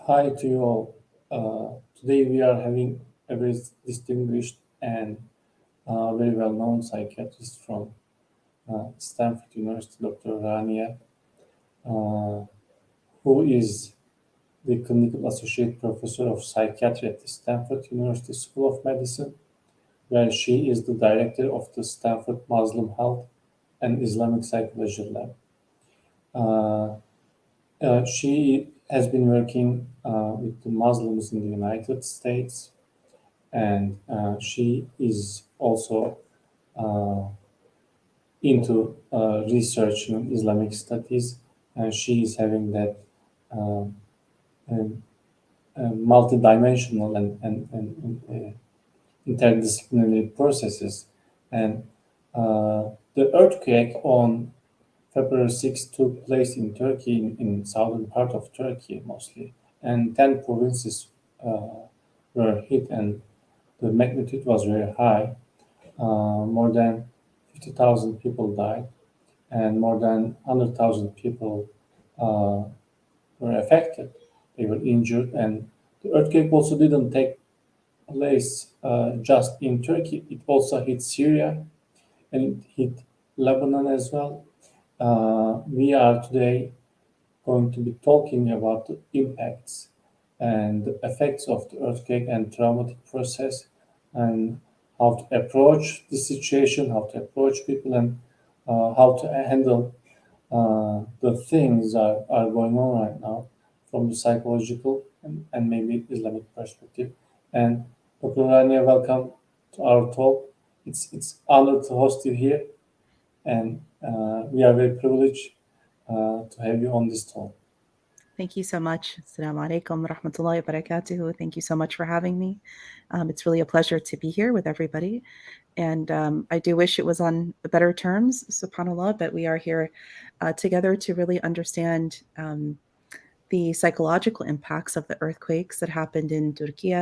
Hi to you all. Today we are having a very distinguished and very well-known psychiatrist from Stanford University, Dr. Rania, uh, who is the clinical associate professor of psychiatry at the Stanford University School of Medicine, where she is the director of the Stanford Muslim Health and Islamic Psychology Lab. Uh, she has been working with the Muslims in the United States, and she is also uh, into research in Islamic studies, and she is having that uh, um, multidimensional and interdisciplinary processes. And the earthquake on February 6th took place in Turkey, in southern part of Turkey mostly, and 10 provinces were hit, and the magnitude was very high. More than 50,000 people died, and more than 100,000 people uh, were affected. They were injured, and the earthquake also didn't take place just in Turkey. It also hit Syria and it hit Lebanon as well. We are today going to be talking about the impacts and the effects of the earthquake and traumatic process, and how to approach the situation, how to approach people, and how to handle the things are going on right now from the psychological and maybe Islamic perspective. And Dr. Rania, welcome to our talk. It's honored to host you here, and we are very privileged to have you on this talk. Thank you so much. Assalamu alaikum wa rahmatullahi wa barakatuhu. Thank you so much for having me. It's really a pleasure to be here with everybody. And I do wish it was on better terms, subhanAllah, but we are here together to really understand the psychological impacts of the earthquakes that happened in Turkey,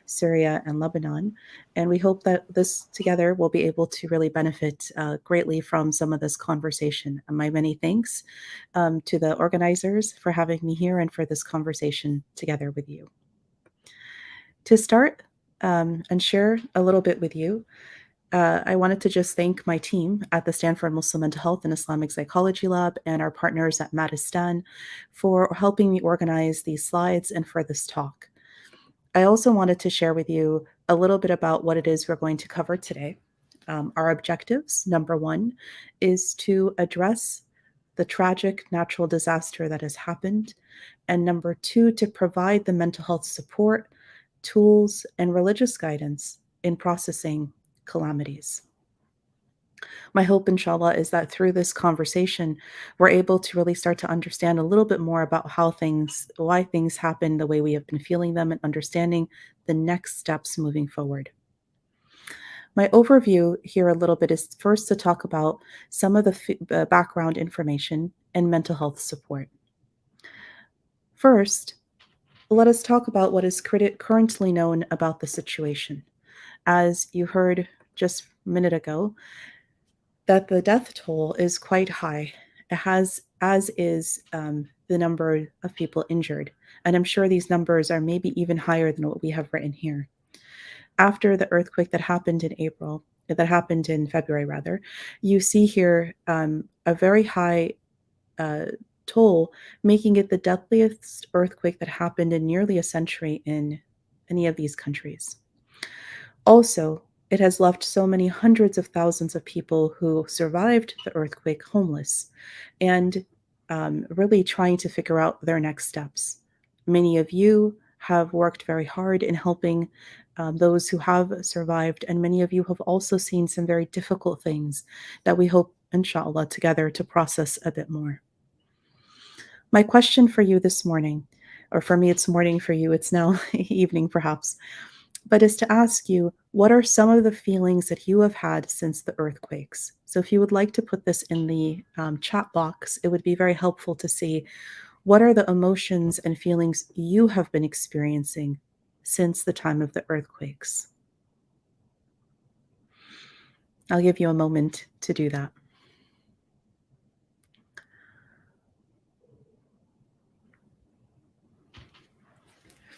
Syria, and Lebanon. And we hope that this together will be able to really benefit greatly from some of this conversation. And my many thanks to the organizers for having me here and for this conversation together with you. To start and share a little bit with you, I wanted to just thank my team at the Stanford Muslim Mental Health and Islamic Psychology Lab and our partners at Madistan for helping me organize these slides and for this talk. I also wanted to share with you a little bit about what it is we're going to cover today. Our objectives, number one, is to address the tragic natural disaster that has happened, and number two, to provide the mental health support, tools, and religious guidance in processing calamities. My hope, inshallah, is that through this conversation, we're able to really start to understand a little bit more about why things happen the way we have been feeling them, and understanding the next steps moving forward. My overview here a little bit is first to talk about some of the background information and mental health support. First, let us talk about what is currently known about the situation. As you heard just a minute ago, that the death toll is quite high. It has, as is the number of people injured. And I'm sure these numbers are maybe even higher than what we have written here. After the earthquake that happened in February rather, you see here a very high uh, toll, making it the deadliest earthquake that happened in nearly a century in any of these countries. Also, it has left so many hundreds of thousands of people who survived the earthquake homeless and really trying to figure out their next steps. Many of you have worked very hard in helping those who have survived, and many of you have also seen some very difficult things that we hope, inshallah, together to process a bit more. My question for you this morning, or for me, it's morning, for you, it's now evening perhaps, but is to ask you, what are some of the feelings that you have had since the earthquakes? So if you would like to put this in the chat box, it would be very helpful to see what are the emotions and feelings you have been experiencing since the time of the earthquakes. I'll give you a moment to do that.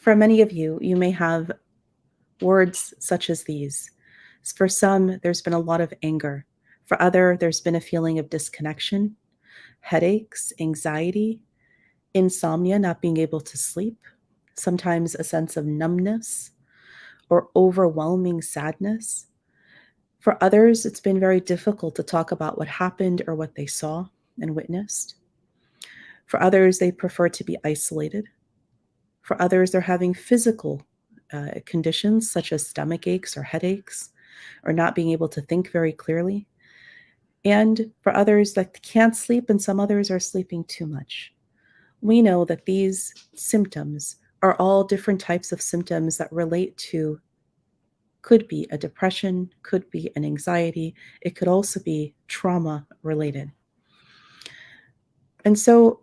For many of you, you may have words such as these. For some, there's been a lot of anger. For other, there's been a feeling of disconnection, headaches, anxiety, insomnia, not being able to sleep, sometimes a sense of numbness or overwhelming sadness. For others, it's been very difficult to talk about what happened or what they saw and witnessed. For others, they prefer to be isolated. For others, they're having physical conditions such as stomach aches or headaches, or not being able to think very clearly. And for others that can't sleep, and some others are sleeping too much. We know that these symptoms are all different types of symptoms that relate to, could be a depression, could be an anxiety, it could also be trauma related. And so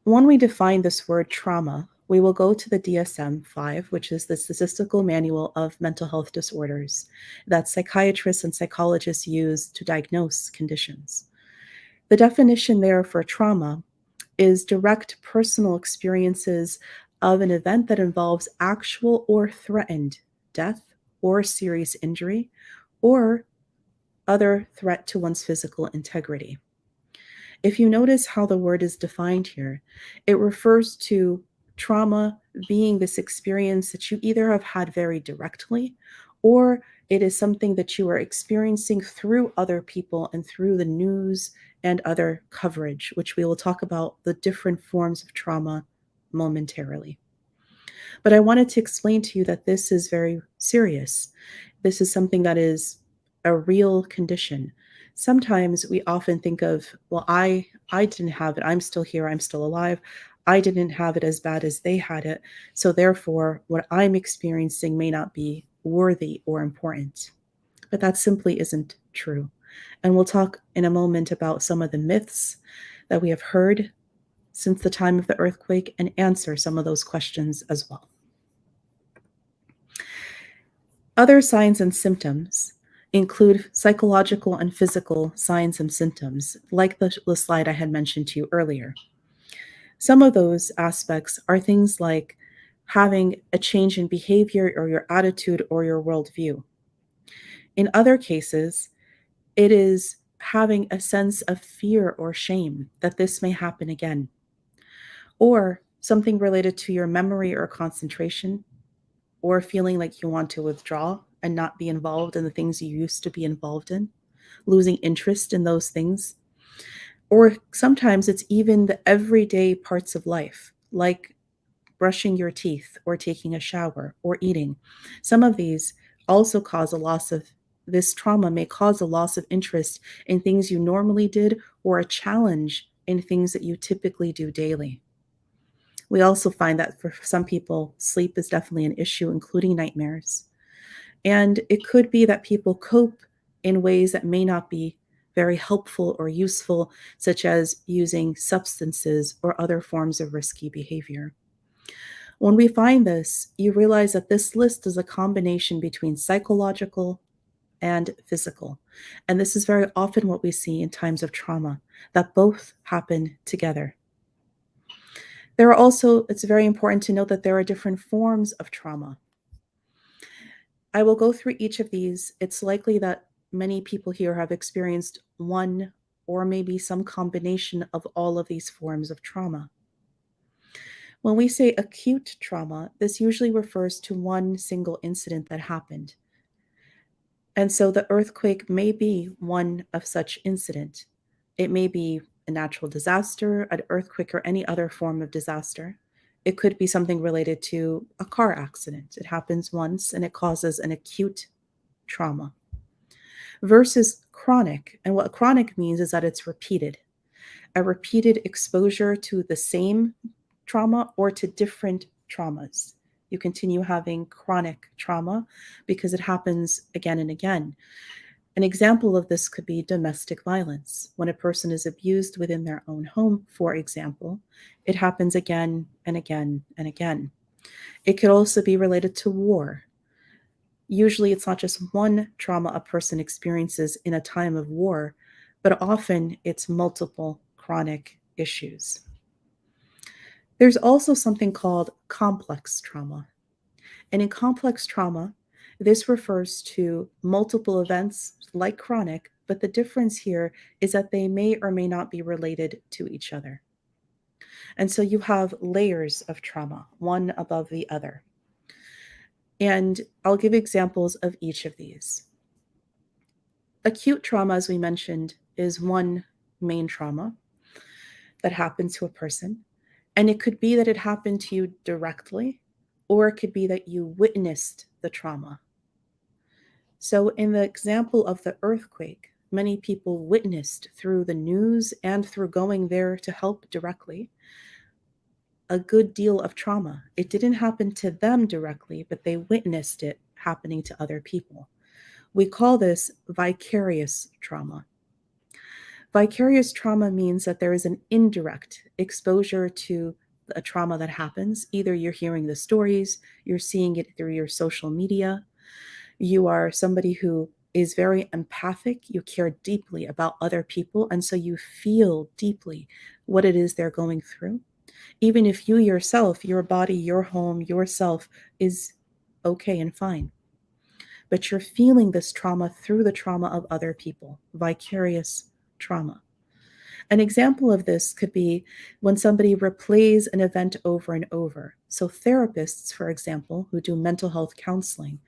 when we define this word trauma, we will go to the DSM-5, which is the Statistical Manual of Mental Health Disorders that psychiatrists and psychologists use to diagnose conditions. The definition there for trauma is direct personal experiences of an event that involves actual or threatened death or serious injury or other threat to one's physical integrity. If you notice how the word is defined here, it refers to trauma being this experience that you either have had very directly, or it is something that you are experiencing through other people and through the news and other coverage, which we will talk about the different forms of trauma momentarily. But I wanted to explain to you that this is very serious. This is something that is a real condition. Sometimes we often think of, well, I didn't have it. I'm still here. I'm still alive. I didn't have it as bad as they had it. So therefore, what I'm experiencing may not be worthy or important. But that simply isn't true. And we'll talk in a moment about some of the myths that we have heard since the time of the earthquake and answer some of those questions as well. Other signs and symptoms include psychological and physical signs and symptoms, like the slide I had mentioned to you earlier. Some of those aspects are things like having a change in behavior or your attitude or your worldview. In other cases, it is having a sense of fear or shame that this may happen again, or something related to your memory or concentration, or feeling like you want to withdraw and not be involved in the things you used to be involved in, losing interest in those things. Or sometimes it's even the everyday parts of life, like brushing your teeth or taking a shower or eating. Some of these also cause a loss of, this trauma may cause a loss of interest in things you normally did or a challenge in things that you typically do daily. We also find that for some people, sleep is definitely an issue, including nightmares. And it could be that people cope in ways that may not be very helpful or useful, such as using substances or other forms of risky behavior. When we find this, you realize that this list is a combination between psychological and physical. And this is very often what we see in times of trauma, that both happen together. There are also, it's very important to note that there are different forms of trauma. I will go through each of these. It's likely that many people here have experienced one or maybe some combination of all of these forms of trauma. When we say acute trauma, this usually refers to one single incident that happened. And so the earthquake may be one of such incident. It may be a natural disaster, an earthquake, or any other form of disaster. It could be something related to a car accident. It happens once and it causes an acute trauma. Versus chronic. And what chronic means is that it's repeated. A repeated exposure to the same trauma or to different traumas. You continue having chronic trauma because it happens again and again. An example of this could be domestic violence. When a person is abused within their own home, for example, it happens again and again and again. It could also be related to war. Usually it's not just one trauma a person experiences in a time of war, but often it's multiple chronic issues. There's also something called complex trauma. And in complex trauma, this refers to multiple events like chronic, but the difference here is that they may or may not be related to each other. And so you have layers of trauma, one above the other. And I'll give examples of each of these. Acute trauma, as we mentioned, is one main trauma that happens to a person. And it could be that it happened to you directly, or it could be that you witnessed the trauma. So, in the example of the earthquake, many people witnessed through the news and through going there to help directly a good deal of trauma. It didn't happen to them directly, but they witnessed it happening to other people. We call this vicarious trauma. Vicarious trauma means that there is an indirect exposure to a trauma that happens. Either you're hearing the stories, you're seeing it through your social media, you are somebody who is very empathic, you care deeply about other people, and so you feel deeply what it is they're going through. Even if you yourself, your body, your home, yourself is okay and fine. But you're feeling this trauma through the trauma of other people, vicarious trauma. An example of this could be when somebody replays an event over and over. So therapists, for example, who do mental health counseling,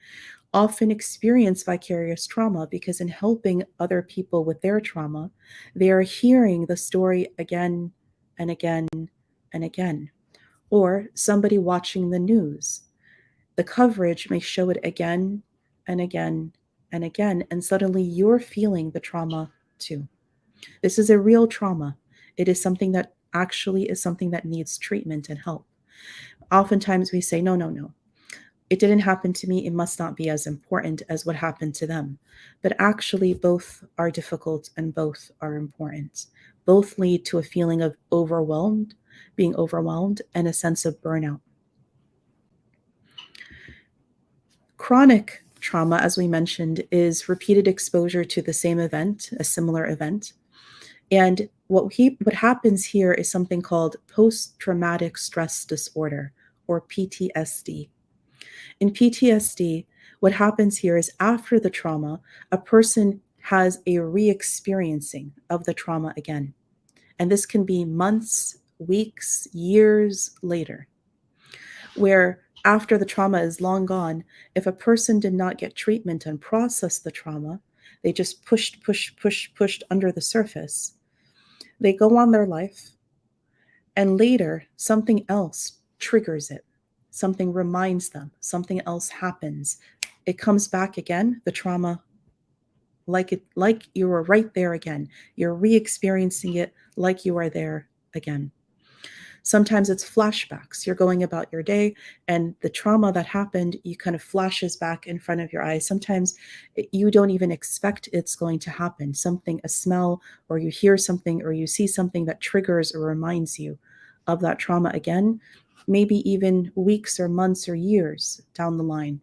often experience vicarious trauma because in helping other people with their trauma, they are hearing the story again and again and again. Or somebody watching the news. The coverage may show it again and again and again, and suddenly you're feeling the trauma too. This is a real trauma. It is something that actually is something that needs treatment and help. Oftentimes we say, no. It didn't happen to me. It must not be as important as what happened to them. But actually, both are difficult and both are important. Both lead to a feeling of being overwhelmed, and a sense of burnout. Chronic trauma, as we mentioned, is repeated exposure to the same event, a similar event. And what happens here is something called post-traumatic stress disorder, or PTSD. In PTSD, what happens here is after the trauma, a person has a re-experiencing of the trauma again. And this can be months, weeks, years later, where after the trauma is long gone, if a person did not get treatment and process the trauma, they just pushed under the surface, they go on their life, and later something else triggers it. Something reminds them, something else happens. It comes back again, the trauma, like you were right there again. You're re-experiencing it like you are there again. Sometimes it's flashbacks. You're going about your day and the trauma that happened, you kind of flashes back in front of your eyes. Sometimes you don't even expect it's going to happen. Something, a smell, or you hear something, or you see something that triggers or reminds you of that trauma again, maybe even weeks or months or years down the line.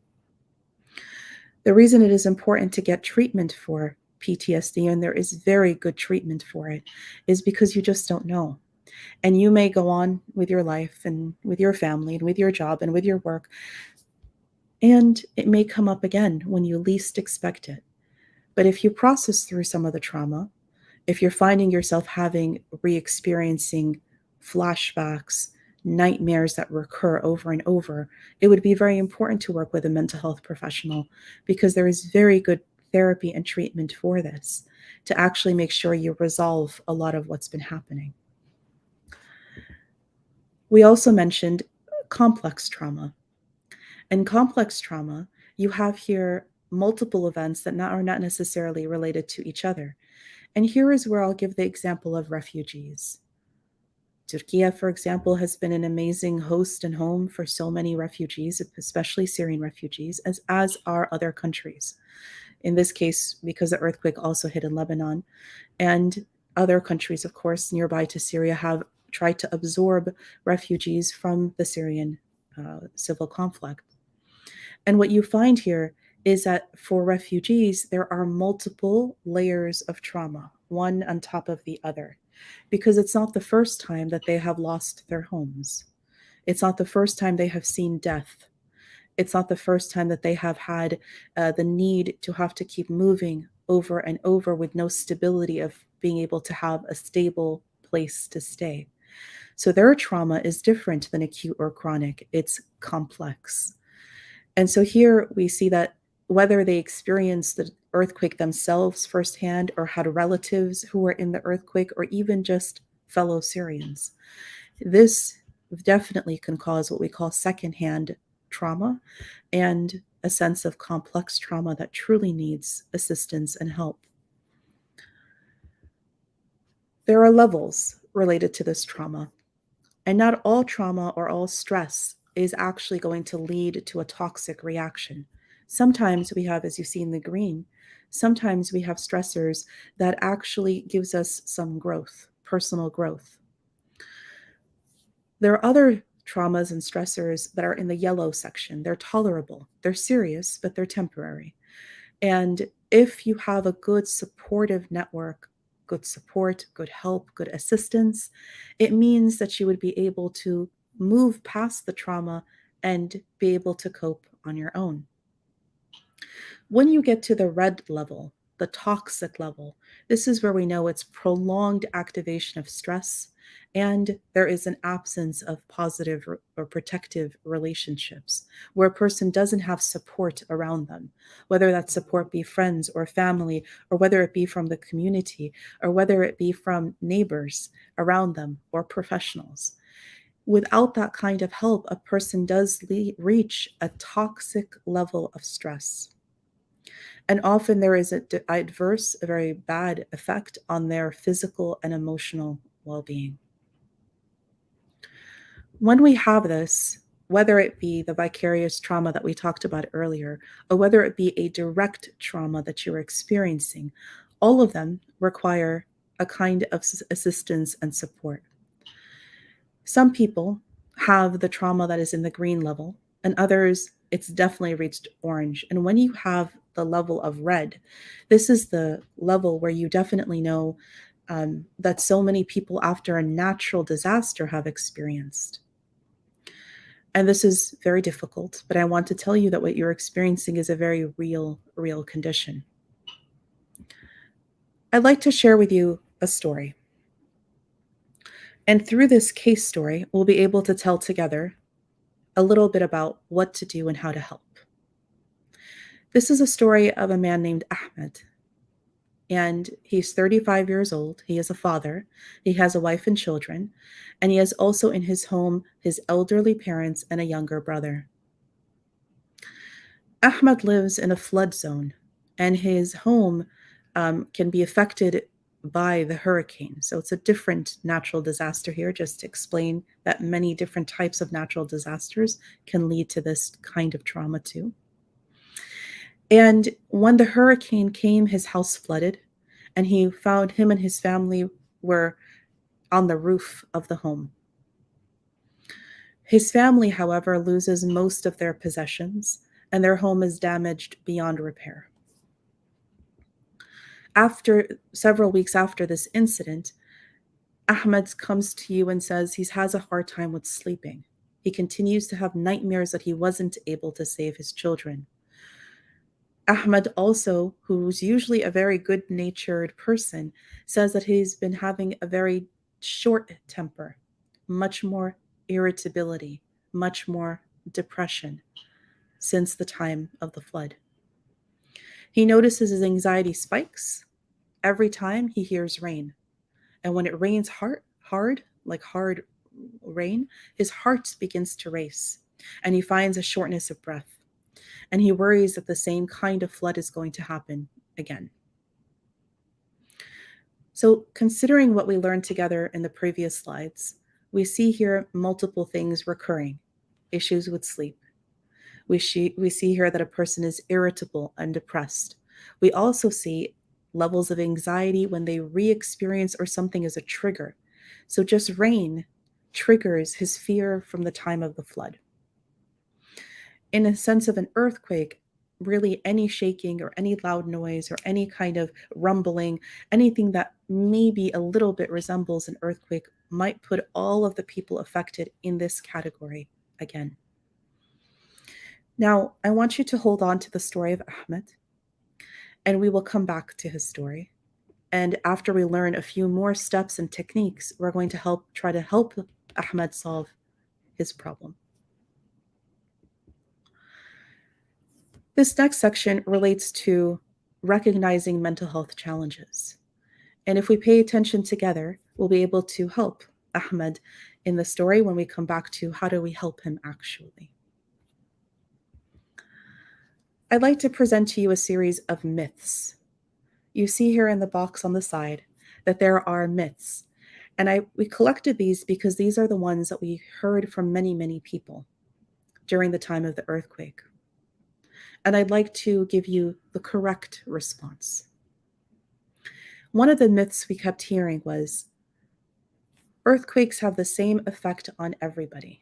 The reason it is important to get treatment for PTSD, and there is very good treatment for it, is because you just don't know. And you may go on with your life and with your family and with your job and with your work, and it may come up again when you least expect it. But if you process through some of the trauma, if you're finding yourself having re-experiencing flashbacks, nightmares that recur over and over, it would be very important to work with a mental health professional, because there is very good therapy and treatment for this to actually make sure you resolve a lot of what's been happening. We also mentioned complex trauma. In complex trauma, you have here multiple events that are not necessarily related to each other. And here is where I'll give the example of refugees. Turkey, for example, has been an amazing host and home for so many refugees, especially Syrian refugees, as are other countries. In this case, because the earthquake also hit in Lebanon, and other countries, of course, nearby to Syria have tried to absorb refugees from the Syrian civil conflict. And what you find here is that for refugees, there are multiple layers of trauma, one on top of the other, because it's not the first time that they have lost their homes. It's not the first time they have seen death. It's not the first time that they have had the need to have to keep moving over and over with no stability of being able to have a stable place to stay. So their trauma is different than acute or chronic. It's complex. And so here we see that whether they experienced the earthquake themselves firsthand or had relatives who were in the earthquake or even just fellow Syrians, this definitely can cause what we call secondhand trauma and a sense of complex trauma that truly needs assistance and help. There are levels related to this trauma, and not all trauma or all stress is actually going to lead to a toxic reaction. Sometimes we have, as you see in the green, sometimes we have stressors that actually gives us some growth, personal growth. There are other traumas and stressors that are in the yellow section. They're tolerable, they're serious, but they're temporary. And if you have a good supportive network, good support, good help, good assistance, it means that you would be able to move past the trauma and be able to cope on your own. When you get to the red level, the toxic level, this is where we know it's prolonged activation of stress and there is an absence of positive or protective relationships where a person doesn't have support around them, whether that support be friends or family, or whether it be from the community, or whether it be from neighbors around them or professionals. Without that kind of help, a person does reach a toxic level of stress. And often there is an adverse, a very bad effect on their physical and emotional well being. When we have this, whether it be the vicarious trauma that we talked about earlier, or whether it be a direct trauma that you're experiencing, all of them require a kind of assistance and support. Some people have the trauma that is in the green level, and others, it's definitely reached orange. And when you have the level of red, this is the level where you definitely know that so many people after a natural disaster have experienced. And this is very difficult, but I want to tell you that what you're experiencing is a very real condition. I'd like to share with you a story. And through this case story, we'll be able to tell together a little bit about what to do and how to help. This is a story of a man named Ahmed. And he's 35 years old. He is a father. He has a wife and children. And he has also in his home his elderly parents and a younger brother. Ahmed lives in a flood zone, and his home can be affected by the hurricane. So it's a different natural disaster here, just to explain that many different types of natural disasters can lead to this kind of trauma too. And when the hurricane came, his house flooded, and he found him and his family were on the roof of the home. His family, however, loses most of their possessions, and their home is damaged beyond repair. After several weeks after this incident, Ahmed comes to you and says he has a hard time with sleeping. He continues to have nightmares that he wasn't able to save his children. Ahmed also, who's usually a very good-natured person, says that he's been having a very short temper, much more irritability, much more depression since the time of the flood. He notices his anxiety spikes every time he hears rain. And when it rains hard, like hard rain, his heart begins to race and he finds a shortness of breath. And he worries that the same kind of flood is going to happen again. So considering what we learned together in the previous slides, we see here multiple things recurring. Issues with sleep. We see here that a person is irritable and depressed. We also see levels of anxiety when they re-experience or something is a trigger. So just rain triggers his fear from the time of the flood. In a sense of an earthquake, really any shaking or any loud noise or any kind of rumbling, anything that maybe a little bit resembles an earthquake might put all of the people affected in this category again. Now, I want you to hold on to the story of Ahmed, and we will come back to his story. And after we learn a few more steps and techniques, we're going to try to help Ahmed solve his problem. This next section relates to recognizing mental health challenges. And if we pay attention together, we'll be able to help Ahmed in the story when we come back to how do we help him actually. I'd like to present to you a series of myths. You see here in the box on the side that there are myths. And we collected these because these are the ones that we heard from many, many people during the time of the earthquake. And I'd like to give you the correct response. One of the myths we kept hearing was earthquakes have the same effect on everybody.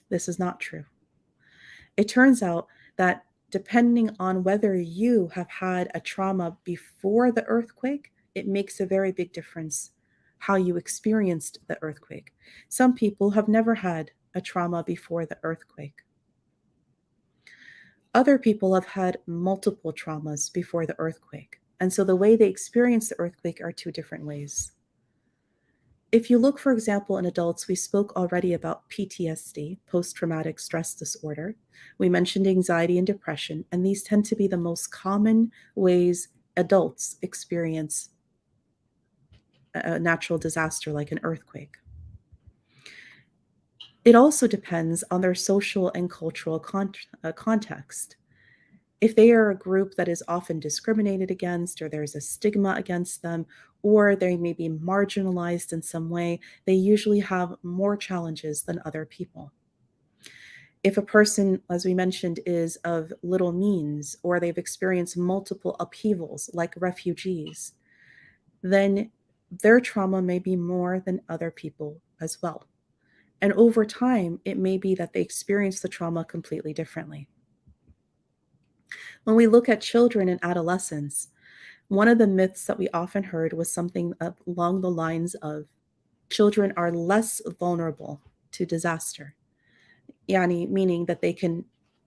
This is not true. It turns out that depending on whether you have had a trauma before the earthquake, it makes a very big difference how you experienced the earthquake. Some people have never had a trauma before the earthquake. Other people have had multiple traumas before the earthquake. And so the way they experience the earthquake are two different ways. If you look, for example, in adults, we spoke already about PTSD, post-traumatic stress disorder. We mentioned anxiety and depression, and these tend to be the most common ways adults experience a natural disaster like an earthquake. It also depends on their social and cultural context. If they are a group that is often discriminated against, or there's a stigma against them, or they may be marginalized in some way, they usually have more challenges than other people. If a person, as we mentioned, is of little means, or they've experienced multiple upheavals like refugees, then their trauma may be more than other people as well. And over time, it may be that they experience the trauma completely differently. When we look at children and adolescents, one of the myths that we often heard was something along the lines of children are less vulnerable to disaster, meaning that they can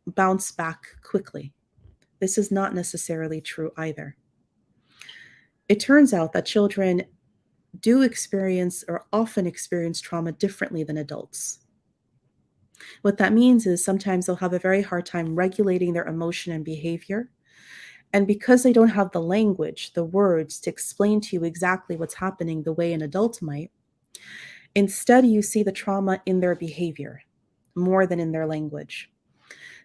bounce back quickly. This is not necessarily true either. It turns out that children do experience or often experience trauma differently than adults. What that means is sometimes they'll have a very hard time regulating their emotion and behavior. And because they don't have the language, the words to explain to you exactly what's happening the way an adult might, instead you see the trauma in their behavior more than in their language.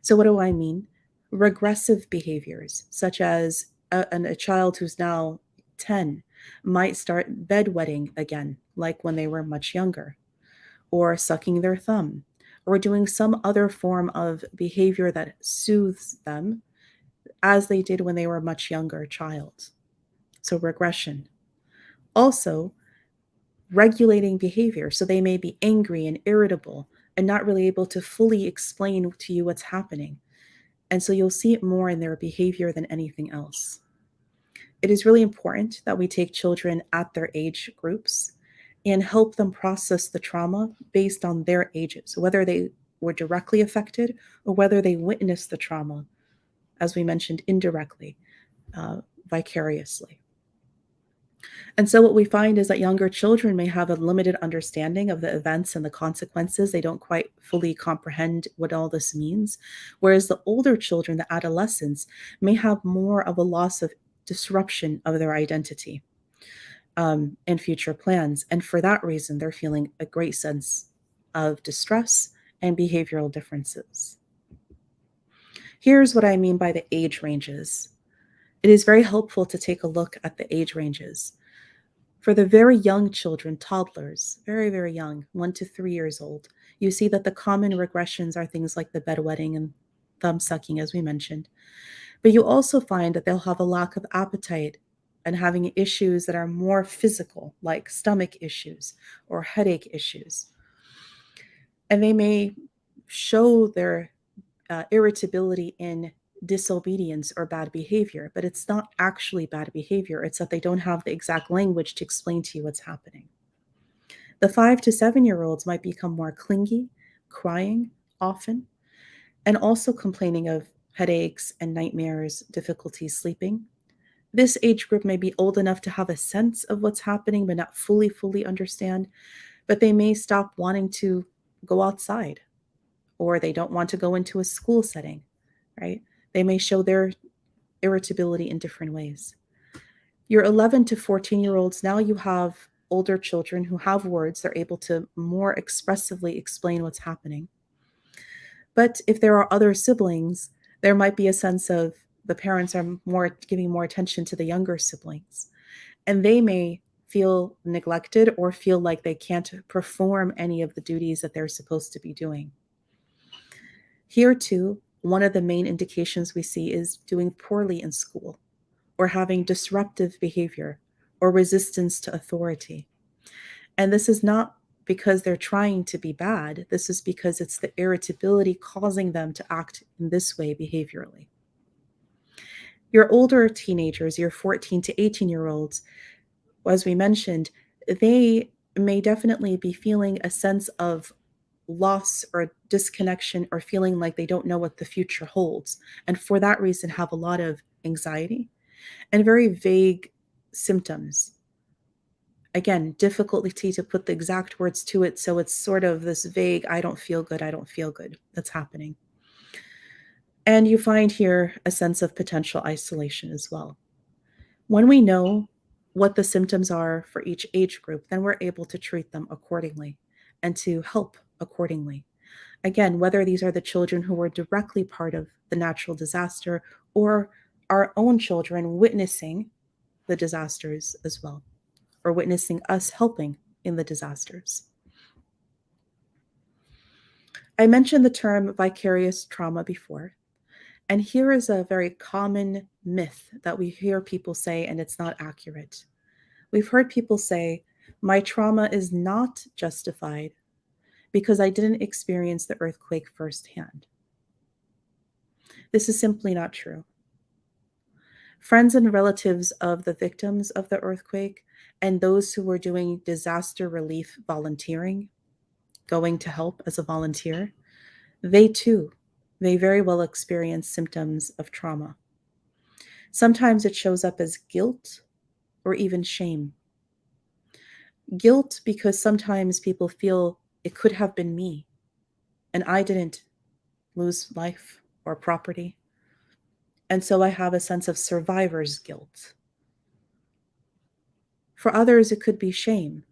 So what do I mean? Regressive behaviors, such as a child who's now 10 might start bedwetting again, like when they were much younger, or sucking their thumb, or doing some other form of behavior that soothes them as they did when they were a much younger child. So regression. Also, regulating behavior. So they may be angry and irritable and not really able to fully explain to you what's happening. And so you'll see it more in their behavior than anything else. It is really important that we take children at their age groups and help them process the trauma based on their ages, whether they were directly affected or whether they witnessed the trauma, as we mentioned, indirectly, vicariously. And so what we find is that younger children may have a limited understanding of the events and the consequences. They don't quite fully comprehend what all this means. Whereas the older children, the adolescents, may have more of a loss of disruption of their identity and future plans. And for that reason, they're feeling a great sense of distress and behavioral differences. Here's what I mean by the age ranges. It is very helpful to take a look at the age ranges. For the very young children, toddlers, very, very young, 1 to 3 years old, you see that the common regressions are things like the bedwetting and thumb sucking, as we mentioned. But you also find that they'll have a lack of appetite and having issues that are more physical, like stomach issues or headache issues. And they may show their irritability in disobedience or bad behavior, but it's not actually bad behavior. It's that they don't have the exact language to explain to you what's happening. The 5 to 7-year-olds might become more clingy, crying often, and also complaining of headaches and nightmares, difficulty sleeping. This age group may be old enough to have a sense of what's happening, but not fully understand. But they may stop wanting to go outside, or they don't want to go into a school setting, right? They may show their irritability in different ways. Your 11 to 14-year-olds, now you have older children who have words. They're able to more expressively explain what's happening. But if there are other siblings, there might be a sense of the parents are giving more attention to the younger siblings, and they may feel neglected or feel like they can't perform any of the duties that they're supposed to be doing. Here too, one of the main indications we see is doing poorly in school, or having disruptive behavior or resistance to authority. And this is not because they're trying to be bad. This is because it's the irritability causing them to act in this way behaviorally. Your older teenagers, your 14 to 18-year-olds, as we mentioned, they may definitely be feeling a sense of loss or disconnection, or feeling like they don't know what the future holds. And for that reason, have a lot of anxiety and very vague symptoms. Again, difficulty to put the exact words to it. So it's sort of this vague, I don't feel good that's happening. And you find here a sense of potential isolation as well. When we know what the symptoms are for each age group, then we're able to treat them accordingly and to help accordingly. Again, whether these are the children who were directly part of the natural disaster or our own children witnessing the disasters as well, or witnessing us helping in the disasters. I mentioned the term vicarious trauma before, and here is a very common myth that we hear people say, and it's not accurate. We've heard people say, my trauma is not justified because I didn't experience the earthquake firsthand. This is simply not true. Friends and relatives of the victims of the earthquake and those who were doing disaster relief volunteering, going to help as a volunteer, they too may very well experience symptoms of trauma. Sometimes it shows up as guilt or even shame. Guilt because sometimes people feel it could have been me and I didn't lose life or property. And so I have a sense of survivor's guilt. For others, it could be shame,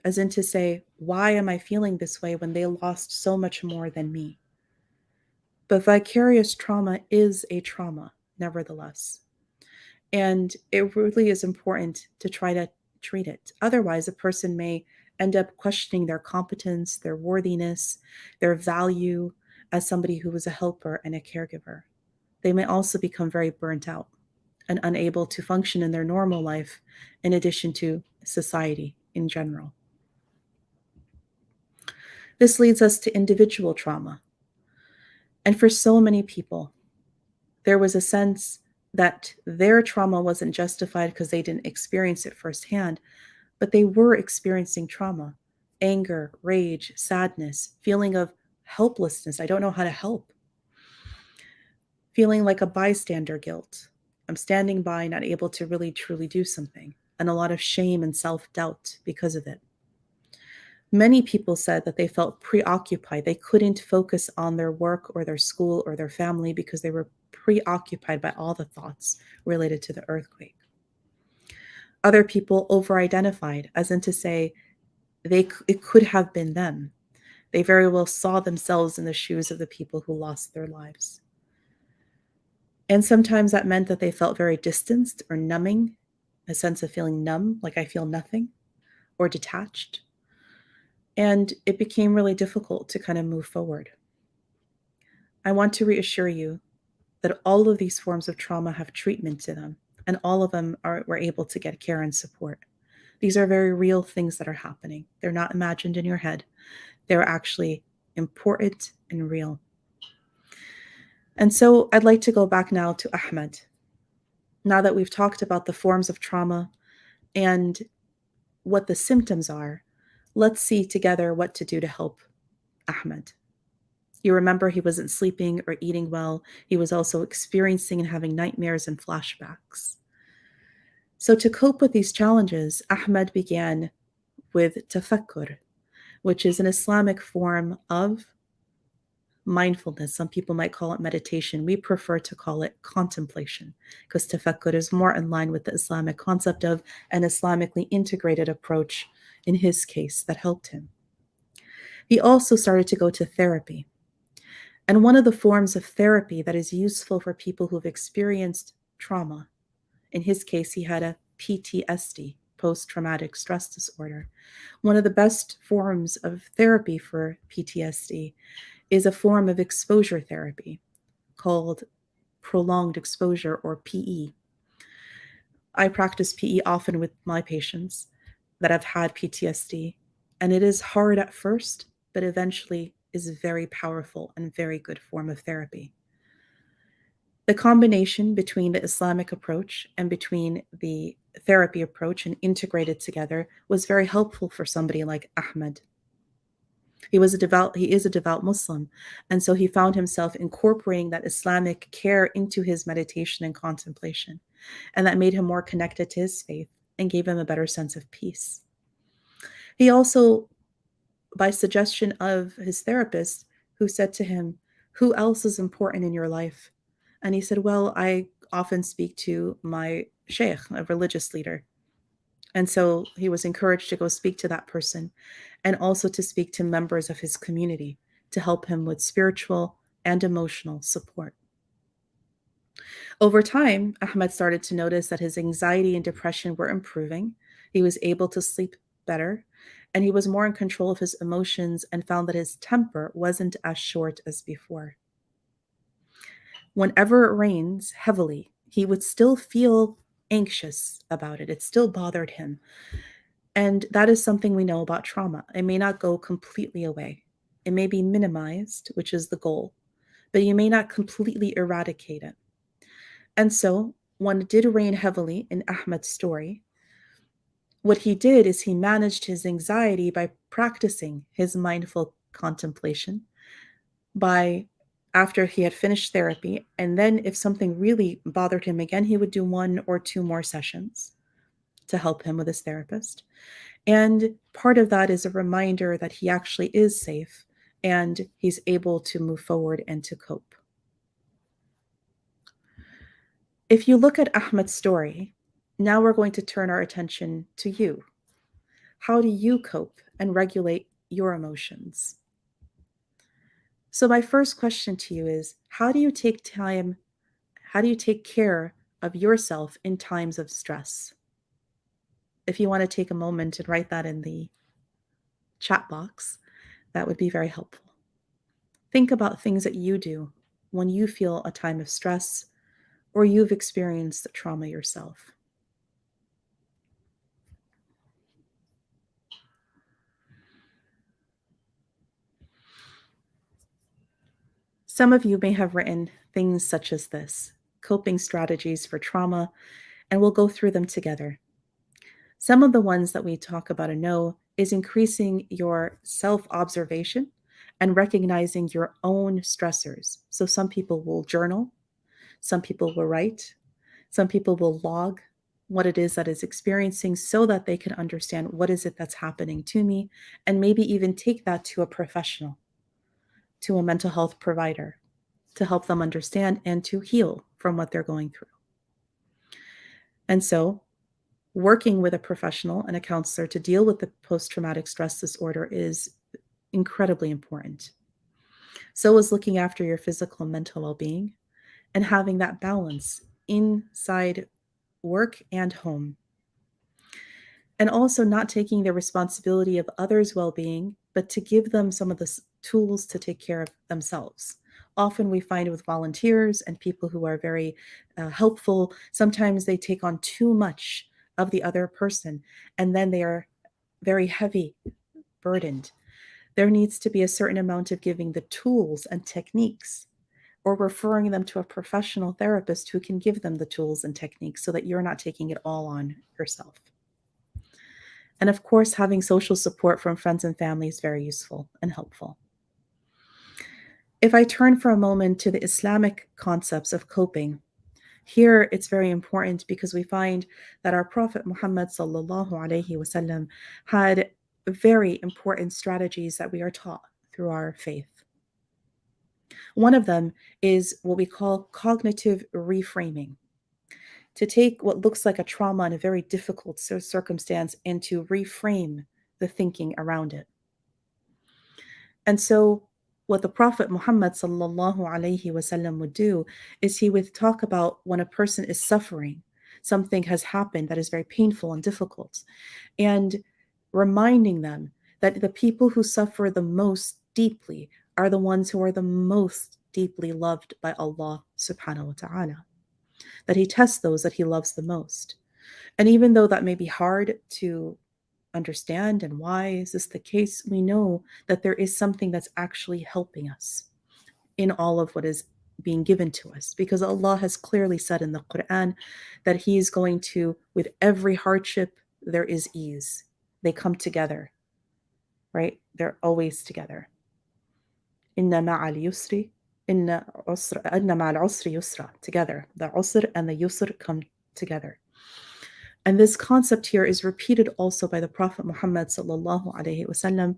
as in to say, why am I feeling this way when they lost so much more than me? But vicarious trauma is a trauma, nevertheless. And it really is important to try to treat it. Otherwise, a person may end up questioning their competence, their worthiness, their value as somebody who was a helper and a caregiver. They may also become very burnt out and unable to function in their normal life, in addition to society in general. This leads us to individual trauma. And for so many people, there was a sense that their trauma wasn't justified because they didn't experience it firsthand, but they were experiencing trauma, anger, rage, sadness, feeling of helplessness. I don't know how to help. Feeling like a bystander guilt. I'm standing by, not able to really truly do something, and a lot of shame and self-doubt because of it. Many people said that they felt preoccupied. They couldn't focus on their work or their school or their family because they were preoccupied by all the thoughts related to the earthquake. Other people over-identified, as in to say it could have been them. They very well saw themselves in the shoes of the people who lost their lives. And sometimes that meant that they felt very distanced or numbing, a sense of feeling numb, like I feel nothing, or detached. And it became really difficult to kind of move forward. I want to reassure you that all of these forms of trauma have treatment to them, and all of them were able to get care and support. These are very real things that are happening. They're not imagined in your head. They're actually important and real. And so I'd like to go back now to Ahmed. Now that we've talked about the forms of trauma and what the symptoms are, let's see together what to do to help Ahmed. You remember he wasn't sleeping or eating well. He was also experiencing and having nightmares and flashbacks. So to cope with these challenges, Ahmed began with tafakkur, which is an Islamic form of mindfulness. Some people might call it meditation. We prefer to call it contemplation because tafakkur is more in line with the Islamic concept of an Islamically integrated approach in his case that helped him. He also started to go to therapy. And one of the forms of therapy that is useful for people who've experienced trauma, in his case, he had a PTSD, post-traumatic stress disorder. One of the best forms of therapy for PTSD is a form of exposure therapy called prolonged exposure, or PE. I practice PE often with my patients that have had PTSD, and it is hard at first, but eventually is a very powerful and very good form of therapy. The combination between the Islamic approach and between the therapy approach and integrated together was very helpful for somebody like Ahmed. He is a devout Muslim, and so he found himself incorporating that Islamic care into his meditation and contemplation, and that made him more connected to his faith and gave him a better sense of peace. He also, by suggestion of his therapist, who said to him, "Who else is important in your life?" And he said, "Well, I often speak to my sheikh, a religious leader." And so he was encouraged to go speak to that person and also to speak to members of his community to help him with spiritual and emotional support. Over time, Ahmed started to notice that his anxiety and depression were improving. He was able to sleep better, and he was more in control of his emotions and found that his temper wasn't as short as before. Whenever it rains heavily, he would still feel anxious about it. It still bothered him. And that is something we know about trauma. It may not go completely away. It may be minimized, which is the goal, but you may not completely eradicate it. And so when it did rain heavily in Ahmed's story, what he did is he managed his anxiety by practicing his mindful contemplation after he had finished therapy. And then if something really bothered him again, he would do 1 or 2 more sessions to help him with his therapist. And part of that is a reminder that he actually is safe and he's able to move forward and to cope. If you look at Ahmed's story, now we're going to turn our attention to you. How do you cope and regulate your emotions? So my first question to you is, how do you take care of yourself in times of stress? If you want to take a moment and write that in the chat box, that would be very helpful. Think about things that you do when you feel a time of stress or you've experienced trauma yourself. Some of you may have written things such as this: coping strategies for trauma, and we'll go through them together. Some of the ones that we talk about and know is increasing your self-observation and recognizing your own stressors. So some people will journal, some people will write, some people will log what it is that is experiencing so that they can understand what is it that's happening to me, and maybe even take that to a professional, to a mental health provider, to help them understand and to heal from what they're going through. And so working with a professional and a counselor to deal with the post-traumatic stress disorder is incredibly important. So is looking after your physical and mental well-being and having that balance inside work and home. And also not taking the responsibility of others' well-being, but to give them some of the tools to take care of themselves. Often we find with volunteers and people who are very helpful, sometimes they take on too much of the other person, and then they are very heavy, burdened. There needs to be a certain amount of giving the tools and techniques, or referring them to a professional therapist who can give them the tools and techniques so that you're not taking it all on yourself. And of course, having social support from friends and family is very useful and helpful. If I turn for a moment to the Islamic concepts of coping, here it's very important because we find that our Prophet Muhammad sallallahu alaihi wasallam had very important strategies that we are taught through our faith. One of them is what we call cognitive reframing. To take what looks like a trauma and a very difficult circumstance and to reframe the thinking around it. And so what the Prophet Muhammad sallallahu alaihi wasallam would do is he would talk about when a person is suffering, something has happened that is very painful and difficult, and reminding them that the people who suffer the most deeply are the ones who are the most deeply loved by Allah subhanahu wa ta'ala. That he tests those that he loves the most. And even though that may be hard to understand and why is this the case, we know that there is something that's actually helping us in all of what is being given to us, because Allah has clearly said in the Quran that he is going to, with every hardship, there is ease. They come together, right? They're always together. Inna ma'al yusri, inna ma'al usri yusra, together. The usr and the yusr come together. And this concept here is repeated also by the Prophet Muhammad sallallahu alaihi wasallam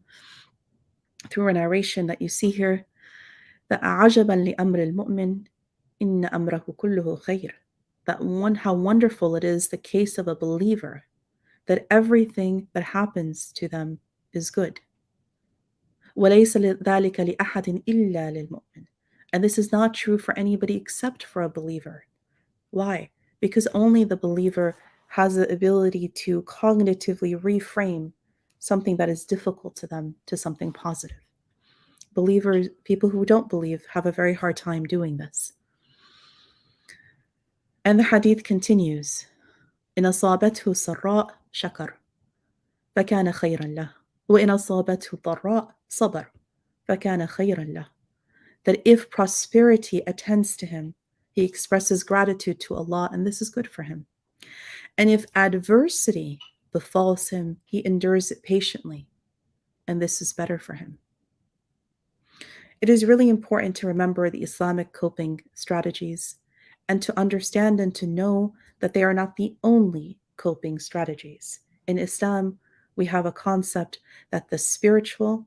through a narration that you see here, that عَجَبًا لِأَمْرِ الْمُؤْمِنِ إِنَّ أَمْرَهُ كُلُّهُ خَيْرٌ. That how wonderful it is, the case of a believer, that everything that happens to them is good. وَلَيْسَ ذَلِكَ لِأَحَدٍ إِلَّا لِلْمُؤْمِنِ. And this is not true for anybody except for a believer. Why? Because only the believer has the ability to cognitively reframe something that is difficult to them to something positive. Believers, people who don't believe, have a very hard time doing this. And the hadith continues, إن أصابته سراء شكر فكان خيرا له وإن أصابته ضراء صبر فكان خيرا له. That if prosperity attends to him, he expresses gratitude to Allah, and this is good for him. And if adversity befalls him, he endures it patiently, and this is better for him. It is really important to remember the Islamic coping strategies and to understand and to know that they are not the only coping strategies. In Islam, we have a concept that the spiritual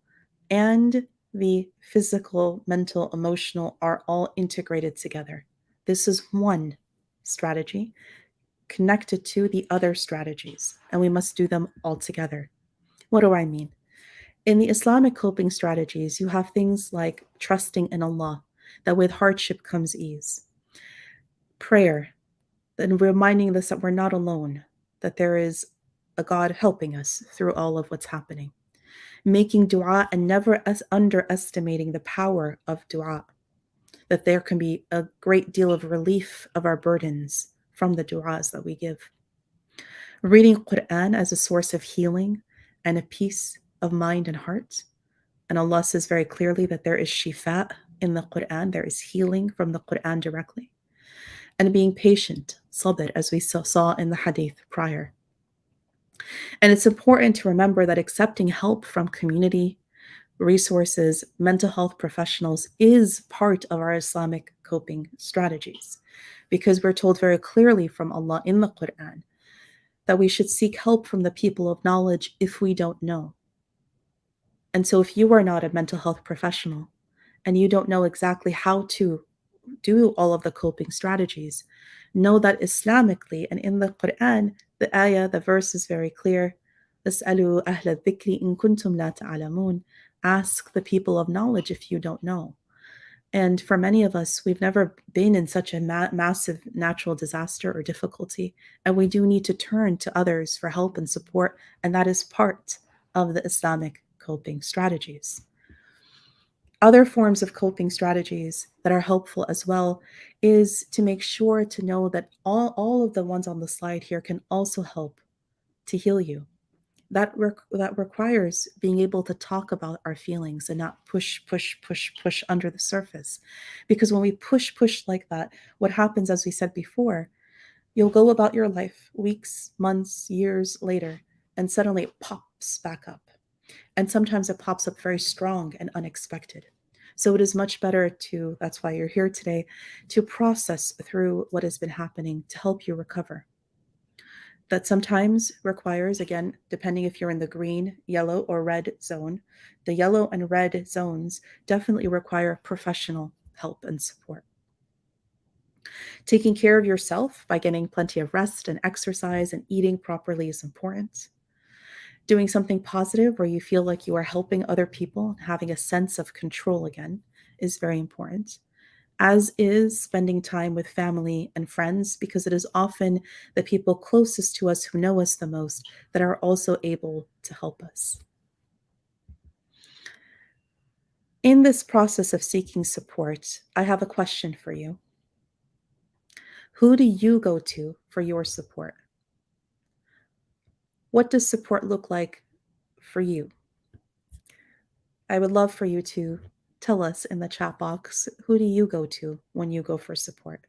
and the physical, mental, emotional are all integrated together. This is one strategy connected to the other strategies, and we must do them all together. What do I mean? In the Islamic coping strategies, you have things like trusting in Allah, that with hardship comes ease. Prayer, and reminding us that we're not alone, that there is a God helping us through all of what's happening. Making dua and never underestimating the power of dua, that there can be a great deal of relief of our burdens from the duas that we give. Reading Quran as a source of healing and a peace of mind and heart. And Allah says very clearly that there is shifa in the Quran, there is healing from the Quran directly. And being patient, sabr, as we saw in the hadith prior. And it's important to remember that accepting help from community, resources, mental health professionals is part of our Islamic coping strategies, because we're told very clearly from Allah in the Quran that we should seek help from the people of knowledge if we don't know. And so if you are not a mental health professional and you don't know exactly how to do all of the coping strategies, know that Islamically and in the Quran, the ayah, the verse is very clear. اسألوا أهل الذكر إن كنتم لا تعلمون. Ask the people of knowledge if you don't know. And for many of us, we've never been in such a massive natural disaster or difficulty, and we do need to turn to others for help and support, and that is part of the Islamic coping strategies. Other forms of coping strategies that are helpful as well is to make sure to know that all of the ones on the slide here can also help to heal you. That requires being able to talk about our feelings and not push under the surface. Because when we push like that, what happens, as we said before, you'll go about your life weeks, months, years later, and suddenly it pops back up. And sometimes it pops up very strong and unexpected. So it is much better to, that's why you're here today, to process through what has been happening to help you recover. That sometimes requires, again, depending if you're in the green, yellow, or red zone, the yellow and red zones definitely require professional help and support. Taking care of yourself by getting plenty of rest and exercise and eating properly is important. Doing something positive where you feel like you are helping other people and having a sense of control again is very important, as is spending time with family and friends, because it is often the people closest to us who know us the most that are also able to help us. In this process of seeking support, I have a question for you. Who do you go to for your support? What does support look like for you? I would love for you to tell us in the chat box, who do you go to when you go for support?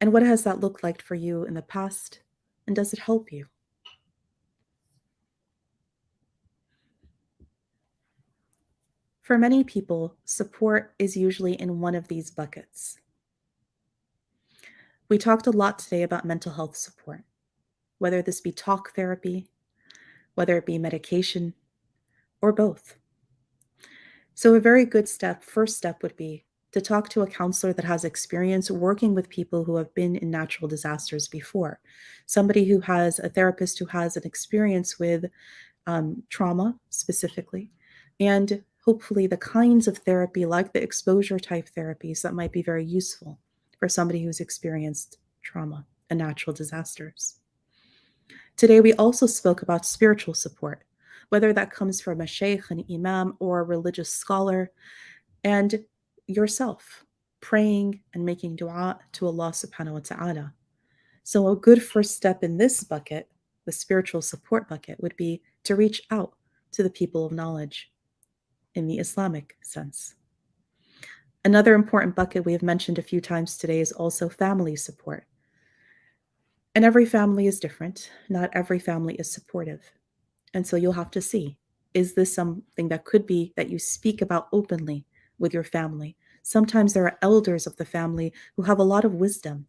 And what has that looked like for you in the past? And does it help you? For many people, support is usually in one of these buckets. We talked a lot today about mental health support, whether this be talk therapy, whether it be medication, or both. So a very good first step would be to talk to a counselor that has experience working with people who have been in natural disasters before. Somebody who has a therapist who has an experience with trauma specifically, and hopefully the kinds of therapy like the exposure type therapies that might be very useful for somebody who's experienced trauma and natural disasters. Today, we also spoke about spiritual support, whether that comes from a sheikh, an imam, or a religious scholar, and yourself praying and making dua to Allah subhanahu wa ta'ala. So a good first step in this bucket, the spiritual support bucket, would be to reach out to the people of knowledge in the Islamic sense. Another important bucket we have mentioned a few times today is also family support. And every family is different. Not every family is supportive. And so you'll have to see, is this something that could be that you speak about openly with your family? Sometimes there are elders of the family who have a lot of wisdom,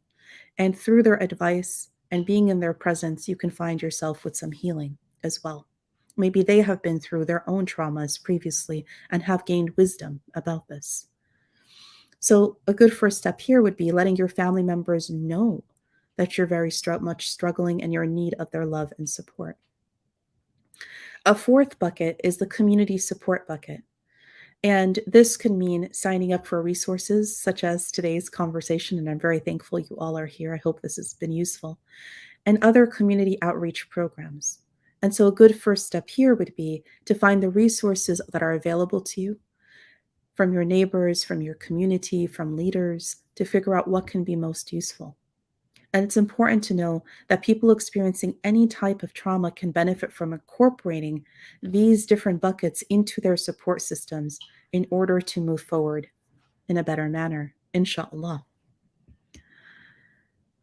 and through their advice and being in their presence, you can find yourself with some healing as well. Maybe they have been through their own traumas previously and have gained wisdom about this. So a good first step here would be letting your family members know that you're very much struggling and you're in need of their love and support. A fourth bucket is the community support bucket. And this can mean signing up for resources such as today's conversation, and I'm very thankful you all are here. I hope this has been useful, and other community outreach programs. And so a good first step here would be to find the resources that are available to you from your neighbors, from your community, from leaders, to figure out what can be most useful. And it's important to know that people experiencing any type of trauma can benefit from incorporating these different buckets into their support systems in order to move forward in a better manner, inshallah.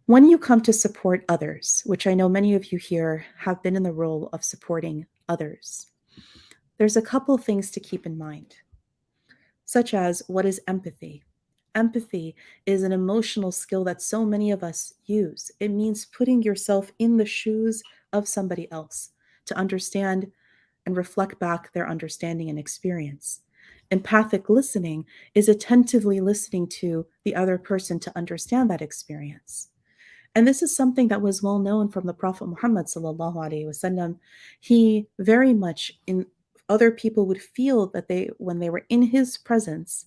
When you come to support others, which I know many of you here have been in the role of supporting others, there's a couple things to keep in mind, such as what is empathy? Empathy is an emotional skill that so many of us use. It means putting yourself in the shoes of somebody else to understand and reflect back their understanding and experience. Empathic listening is attentively listening to the other person to understand that experience. And this is something that was well known from the Prophet Muhammad sallallahu alaihi wasallam. He very much in other people would feel that when they were in his presence,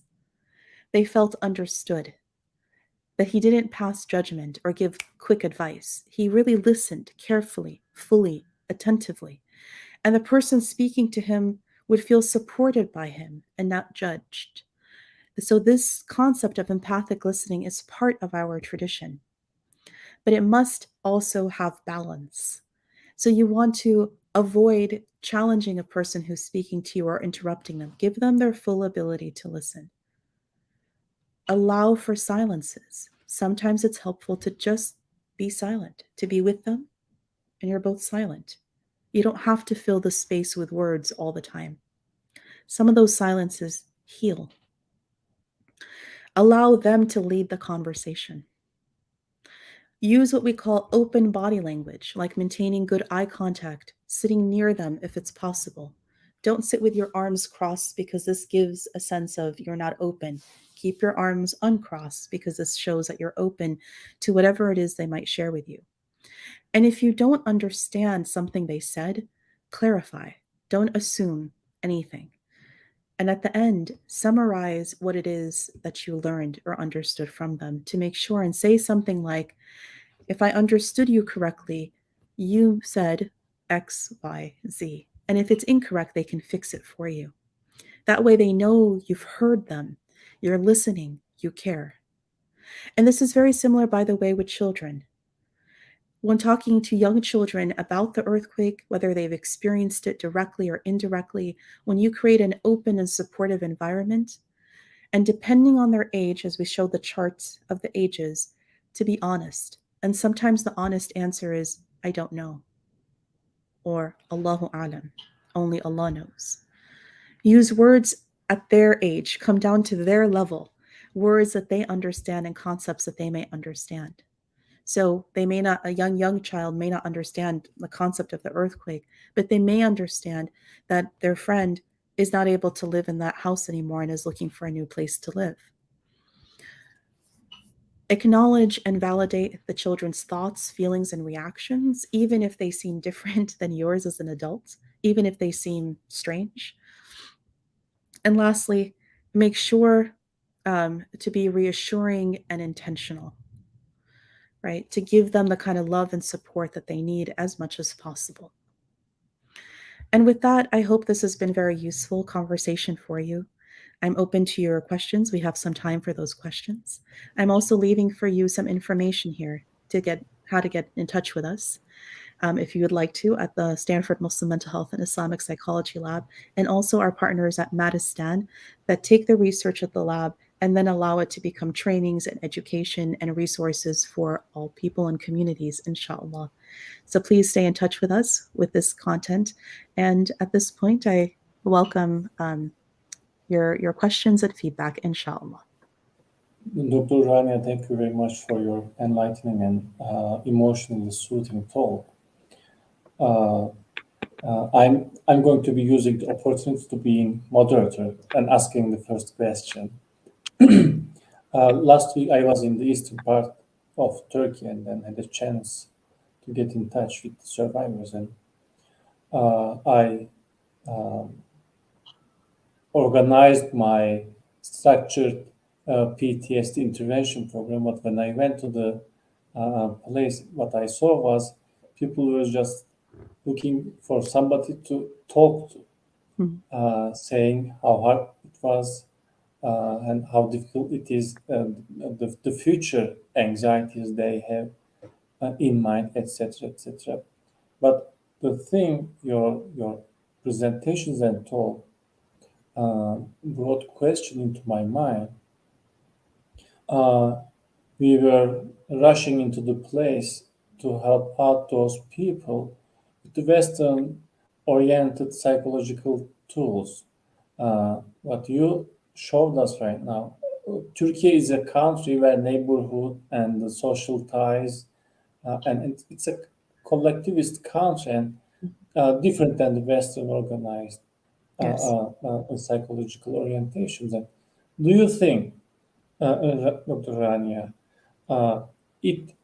they felt understood, that he didn't pass judgment or give quick advice. He really listened carefully, fully, attentively. And the person speaking to him would feel supported by him and not judged. So this concept of empathic listening is part of our tradition, but it must also have balance. So you want to avoid challenging a person who's speaking to you or interrupting them. Give them their full ability to listen. Allow for silences. Sometimes it's helpful to just be silent, to be with them, and you're both silent. You don't have to fill the space with words all the time. Some of those silences heal Allow them to lead the conversation. Use what we call open body language, like maintaining good eye contact, sitting near them if it's possible. Don't sit with your arms crossed because this gives a sense of you're not open. Keep your arms uncrossed because this shows that you're open to whatever it is they might share with you. And if you don't understand something they said, clarify. Don't assume anything. And at the end, summarize what it is that you learned or understood from them to make sure and say something like, if I understood you correctly, you said X, Y, Z. And if it's incorrect, they can fix it for you. That way they know you've heard them, you're listening, you care. And this is very similar, by the way, with children. When talking to young children about the earthquake, whether they've experienced it directly or indirectly, when you create an open and supportive environment, and depending on their age, as we show the charts of the ages, to be honest. And sometimes the honest answer is, I don't know. Or Allahu Alam, only Allah knows. Use words at their age, come down to their level, words that they understand and concepts that they may understand. So they may not, a young child may not understand the concept of the earthquake, but they may understand that their friend is not able to live in that house anymore and is looking for a new place to live. Acknowledge and validate the children's thoughts, feelings, and reactions, even if they seem different than yours as an adult, even if they seem strange. And lastly, make sure to be reassuring and intentional, right? To give them the kind of love and support that they need as much as possible. And with that, I hope this has been a very useful conversation for you. I'm open to your questions. We have some time for those questions. I'm also leaving for you some information here to get how to get in touch with us. If you would like to, at the Stanford Muslim Mental Health and Islamic Psychology Lab, and also our partners at Madistan that take the research at the lab and then allow it to become trainings and education and resources for all people and communities, inshallah. So please stay in touch with us with this content. And at this point, I welcome your questions and feedback, inshallah. Dr. Rania, thank you very much for your enlightening and emotionally soothing talk. I'm going to be using the opportunity to be moderator and asking the first question. Last week I was in the eastern part of Turkey and then had a chance to get in touch with the survivors, and I organized my structured PTSD intervention program. But when I went to the place, what I saw was people were just looking for somebody to talk to, saying how hard it was and how difficult it is, the future anxieties they have in mind, etc., etc. But the thing your presentations and talk brought question into my mind. We were rushing into the place to help out those people with the Western-oriented psychological tools. What you showed us right now, Turkey is a country where neighborhood and the social ties, and it's a collectivist country and different than the Western organized Yes. psychological orientations. And do you think, Dr. Rania, it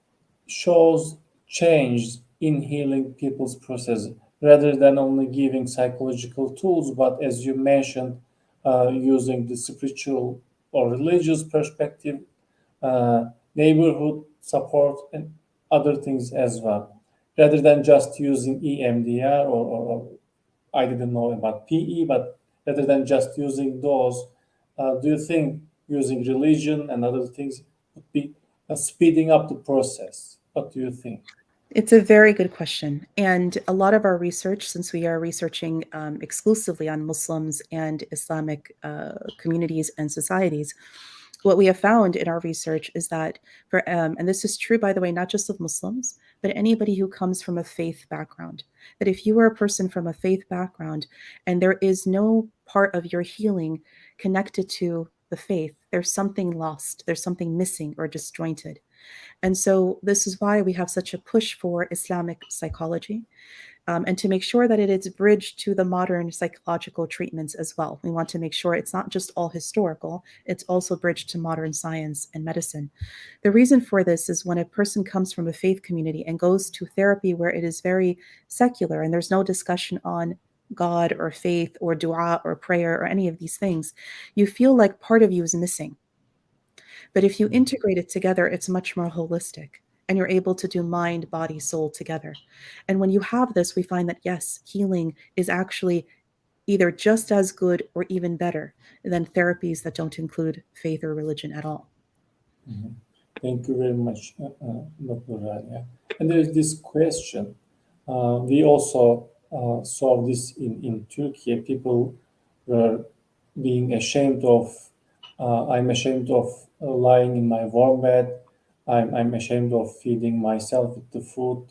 shows change in healing people's process rather than only giving psychological tools, but as you mentioned, using the spiritual or religious perspective, neighborhood support, and other things as well, rather than just using EMDR or I didn't know about PE, but rather than just using those, do you think using religion and other things would be speeding up the process? What do you think? It's a very good question. And a lot of our research, since we are researching exclusively on Muslims and Islamic communities and societies, what we have found in our research is that and this is true, by the way, not just of Muslims, but anybody who comes from a faith background, that if you are a person from a faith background and there is no part of your healing connected to the faith, there's something lost, there's something missing or disjointed. And so this is why we have such a push for Islamic psychology, and to make sure that it is bridged to the modern psychological treatments as well. We want to make sure it's not just all historical, it's also bridged to modern science and medicine. The reason for this is when a person comes from a faith community and goes to therapy where it is very secular and there's no discussion on God or faith or dua or prayer or any of these things, you feel like part of you is missing. But if you integrate it together, it's much more holistic and you're able to do mind, body, soul together. And when you have this, we find that yes, healing is actually either just as good or even better than therapies that don't include faith or religion at all. Thank you very much, Dr. Rania. And there is this question. We also saw this in Turkey. People were being ashamed of, I'm ashamed of lying in my warm bed. I'm ashamed of feeding myself with the food.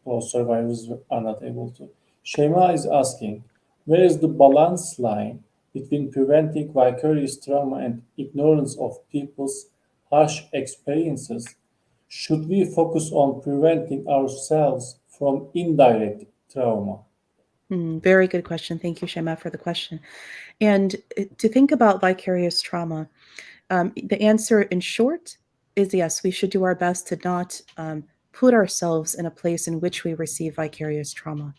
Those survivors are not able to. Shema is asking, where is the balance line between preventing vicarious trauma and ignorance of people's harsh experiences? Should we focus on preventing ourselves from indirect trauma? Very good question. Thank you, Shema, for the question. And to think about vicarious trauma, the answer in short is yes, we should do our best to not put ourselves in a place in which we receive vicarious trauma.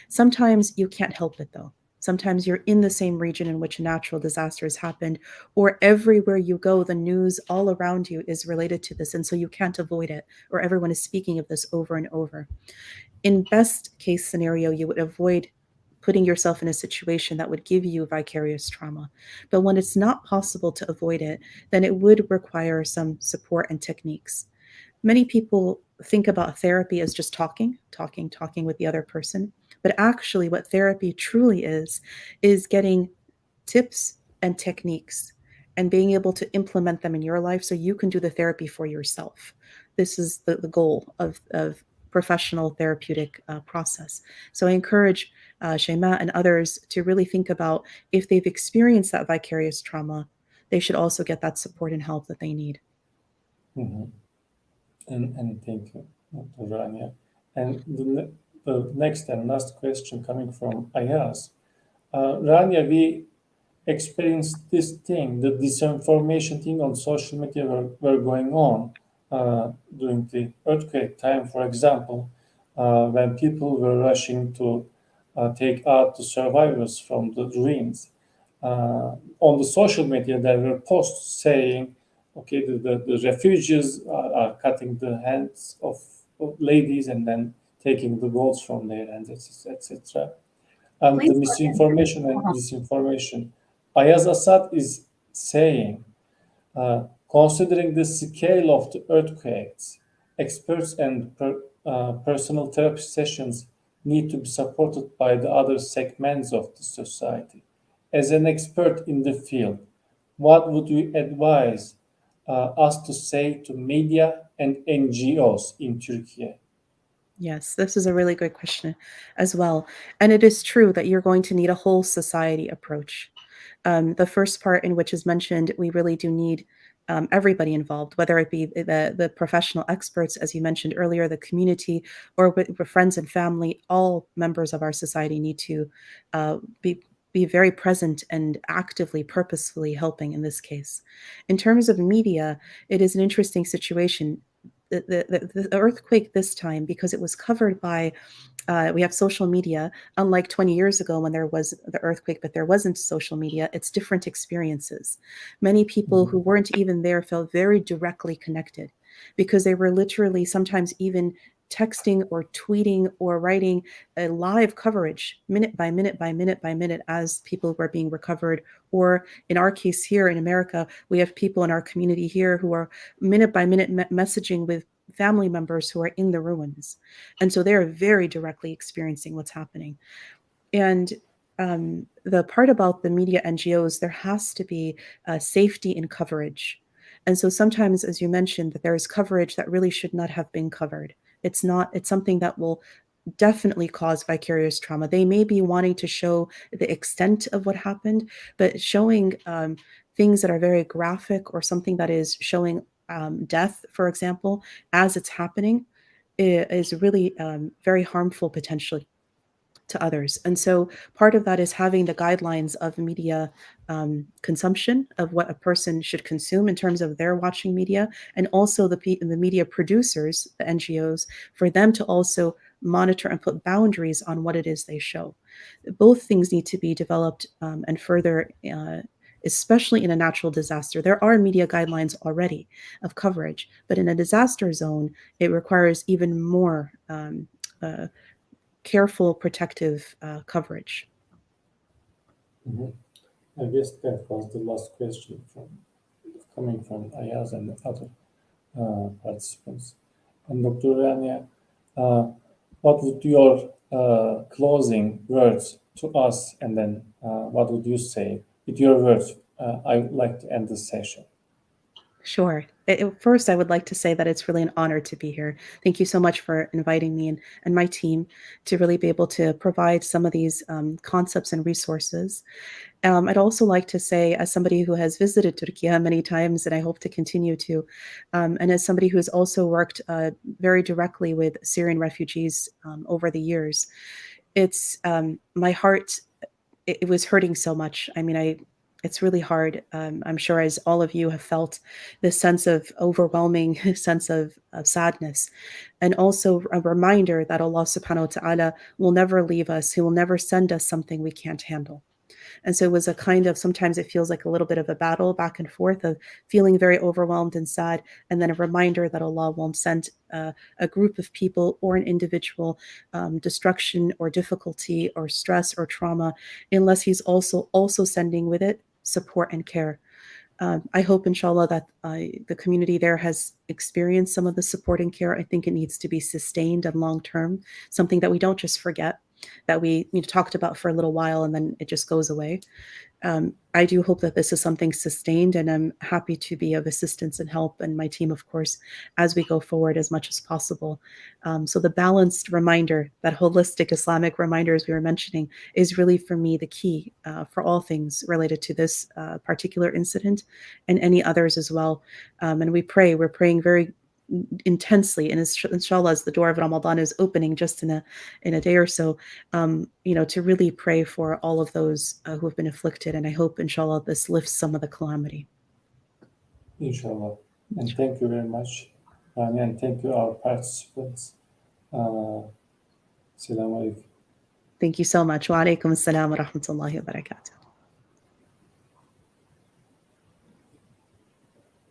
Sometimes you can't help it, though. Sometimes you're in the same region in which a natural disaster has happened, or everywhere you go, the news all around you is related to this. And so you can't avoid it, or everyone is speaking of this over and over. In best case scenario, you would avoid putting yourself in a situation that would give you vicarious trauma. But when it's not possible to avoid it, then it would require some support and techniques. Many people think about therapy as just talking with the other person. But actually, what therapy truly is getting tips and techniques and being able to implement them in your life so you can do the therapy for yourself. This is the goal of professional therapeutic process. So I encourage Shema and others to really think about if they've experienced that vicarious trauma, they should also get that support and help that they need. Mhm. And thank you, Dr. Rania. And the next and last question coming from Ayaz. Rania, we experienced this thing, the disinformation thing on social media were going on during the earthquake time, for example, when people were rushing to take out the survivors from the ruins. On the social media, there were posts saying, okay, the refugees are cutting the hands of ladies and then taking the golds from their hands, etc. And the Please. misinformation and disinformation. Ayaz Assad is saying, considering the scale of the earthquakes, experts and personal therapy sessions need to be supported by the other segments of the society. As an expert in the field, what would you advise us to say to media and NGOs in Turkey? Yes, this is a really good question as well. And it is true that you're going to need a whole society approach. The first part in which is mentioned, we really do need everybody involved, whether it be the professional experts, as you mentioned earlier, the community, or with friends and family. All members of our society need to be very present and actively, purposefully helping in this case. In terms of media, it is an interesting situation. The earthquake this time, because it was covered by we have social media, unlike 20 years ago when there was the earthquake, but there wasn't social media. It's different experiences. Many people who weren't even there felt very directly connected because they were literally sometimes even texting or tweeting or writing a live coverage minute by minute by minute by minute as people were being recovered. Or in our case here in America, we have people in our community here who are minute by minute messaging with family members who are in the ruins. And so they're very directly experiencing what's happening. And the part about the media NGOs, there has to be safety in coverage. And so sometimes, as you mentioned, that there is coverage that really should not have been covered. It's something that will definitely cause vicarious trauma. They may be wanting to show the extent of what happened, but showing things that are very graphic or something that is showing death, for example, as it's happening, is really very harmful potentially to others. And so part of that is having the guidelines of media consumption, of what a person should consume in terms of their watching media, and also the media producers, the NGOs, for them to also monitor and put boundaries on what it is they show. Both things need to be developed and further, especially in a natural disaster. There are media guidelines already of coverage, but in a disaster zone, it requires even more careful, protective coverage. Mhm. I guess that was the last question coming from Ayaz and the other participants. And Dr. Rania, what would your closing words to us, and then what would you say with your words? I would like to end this session. Sure. First, I would like to say that it's really an honor to be here. Thank you so much for inviting me and my team to really be able to provide some of these concepts and resources. I'd also like to say, as somebody who has visited Turkey many times, and I hope to continue to, and as somebody who has also worked very directly with Syrian refugees over the years, it's my heart, it was hurting so much. I mean, it's really hard. I'm sure, as all of you have felt, this sense of overwhelming sense of sadness, and also a reminder that Allah subhanahu wa ta'ala will never leave us. He will never send us something we can't handle. And so it was a kind of, sometimes it feels like a little bit of a battle back and forth of feeling very overwhelmed and sad, and then a reminder that Allah won't send a group of people or an individual destruction or difficulty or stress or trauma unless He's also sending with it support and care. I hope, inshallah, that the community there has experienced some of the support and care. I think it needs to be sustained and long term, something that we don't just forget, that we talked about for a little while and then it just goes away. I do hope that this is something sustained, and I'm happy to be of assistance and help, and my team, of course, as we go forward as much as possible. So the balanced reminder, that holistic Islamic reminder, as we were mentioning, is really for me the key for all things related to this particular incident and any others as well. And we're praying very intensely, and inshallah, as the door of Ramadan is opening just in a day or so, to really pray for all of those who have been afflicted. And I hope, inshallah, this lifts some of the calamity. Inshallah. And thank you very much. And thank you, our participants. Assalamu alaikum. Thank you so much. Wa alaikum assalam wa rahmatullahi wa barakatuh.